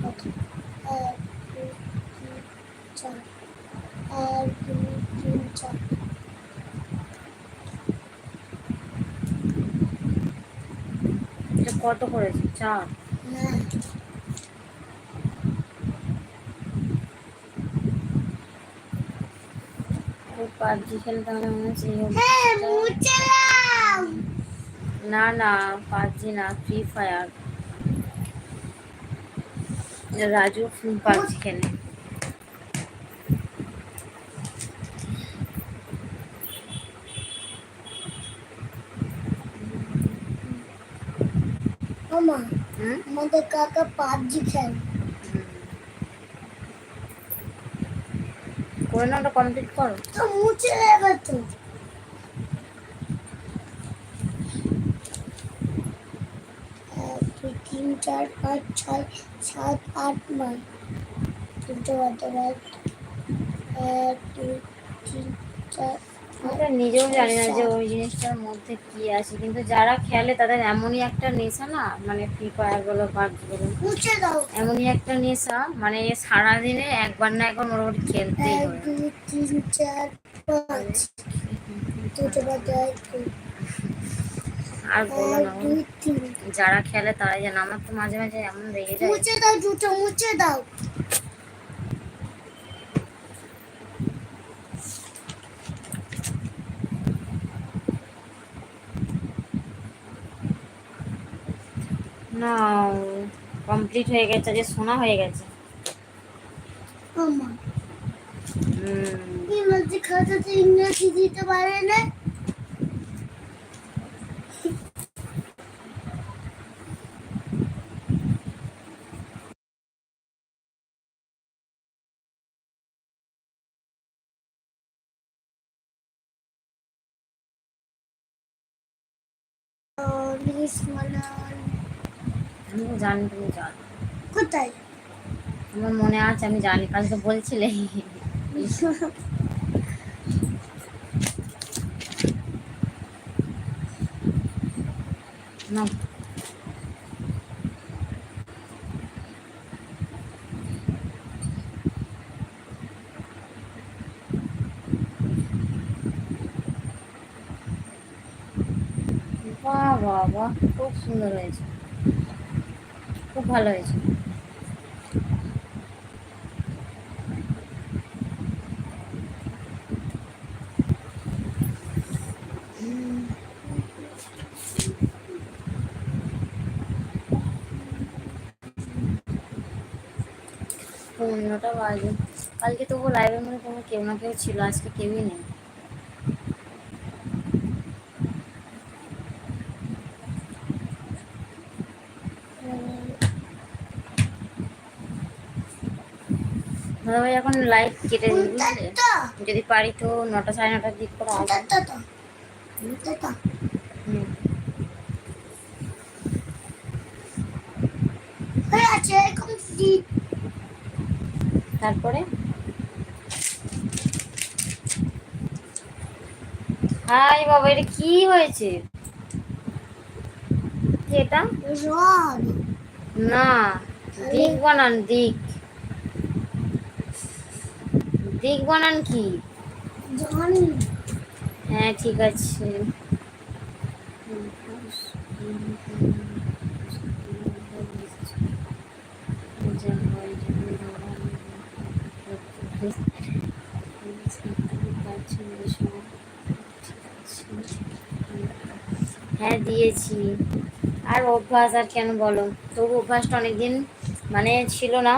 কত? 1 2 3 4 1 2 3 4 এটা কত করেছে? 4? না পাবজি খেলতে আমার মনে হচ্ছে হ্যাঁ মুছে দাও। না না, পাবজি না, ফ্রি ফায়ার। রাজু পাবজি খেলে। মামা হুম, আমাদের কাকা পাবজি খেলে। করে না, ওটা কমপ্লিট করো। তো মুছে দেবে তো। 1 2 3 4 5 6 7 8 9 তিনটে বাদে বাদ 1 2 3 4 আমি 5 তো নিজেও 6 জানি না যে 7 ওই জিনিসটার মধ্যে কি আছে, কিন্তু যারা খেলে তাদের এমনই একটা নেশা না, মানে ফ্রি ফায়ার বলো পাবজি বলো, মুছে দাও। এমনই একটা নেশা, মানে সারাদিনে একবার না একবার মোটামুটি খেলতেই 1 হয়। 2 3 4 5 দুটো বাদে 1 2 আর বলো 1 না, 2 3 যারা খেলে তারাই জানে। আমার তো মাঝে মাঝে এমন রেগে যায়। মুছে দাও, দুটো মুছে দাও। না, কমপ্লিট হয়ে গেছে, যে শোনা হয়ে গেছে। মামা ইংরেজি খাতাতে ইংরেজি দিতে পারে না। ইংলিশ মানান আমি তো জানি, তুমি জানো। কোথায়? আমার মনে আছে, আমি জানি, কাল তো বলছিলে। না, বাহ বাহ বাহ, খুব সুন্দর হয়েছে, খুব ভালো হয়েছে। পনেরোটা বাজে। কালকে তবু লাইভের মধ্যে কোনো কেউ না কেউ ছিল, আজকে কেউই নেই। দাদাভাই এখন লাইভ কেটে দিই, বুঝলে? যদি পারি তো 9টা সাড়ে 9টার দিক করে আসবো। হুম। তারপরে হাই বাবা, এটা কি হয়েছে? কি এটা? না, দিক বানান, দিক। দিক বানান কি? হ্যাঁ ঠিক আছে। হ্যাঁ দিয়েছি। আর অভ্যাস আর কেন বলো, তবু অভ্যাসটা অনেকদিন মানে ছিল না,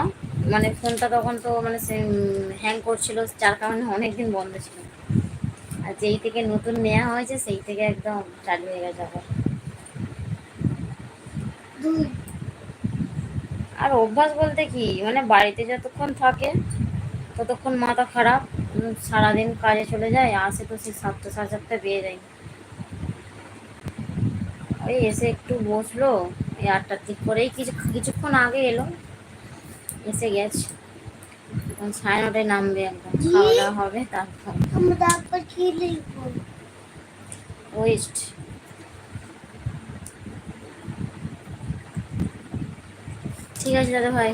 মানে ফোনটা তখন তো মানে হ্যাং করছিল, যার কারণে অনেকদিন বন্ধ ছিল। আর যেই থেকে নতুন নেওয়া হয়েছে সেই থেকে একদম চালু হয়ে গেছে আবার। আর অভ্যাস বলতে কি, মানে বাড়িতে যতক্ষণ থাকে ততক্ষণ মাথা খারাপ, সারাদিন কাজে চলে যায়, আসে তো সেই 7টা সাড়ে 7টা বেজে যায়। ওই এসে একটু বসলো, এই 8টার দিক করেই কিছুক্ষণ আগে এলো, এসে গেছে। এখন 9:30টায় নামবে, একদম খাওয়া দাওয়া হবে, তারপর ওয়েস্ট। ঠিক আছে দাদা ভাই।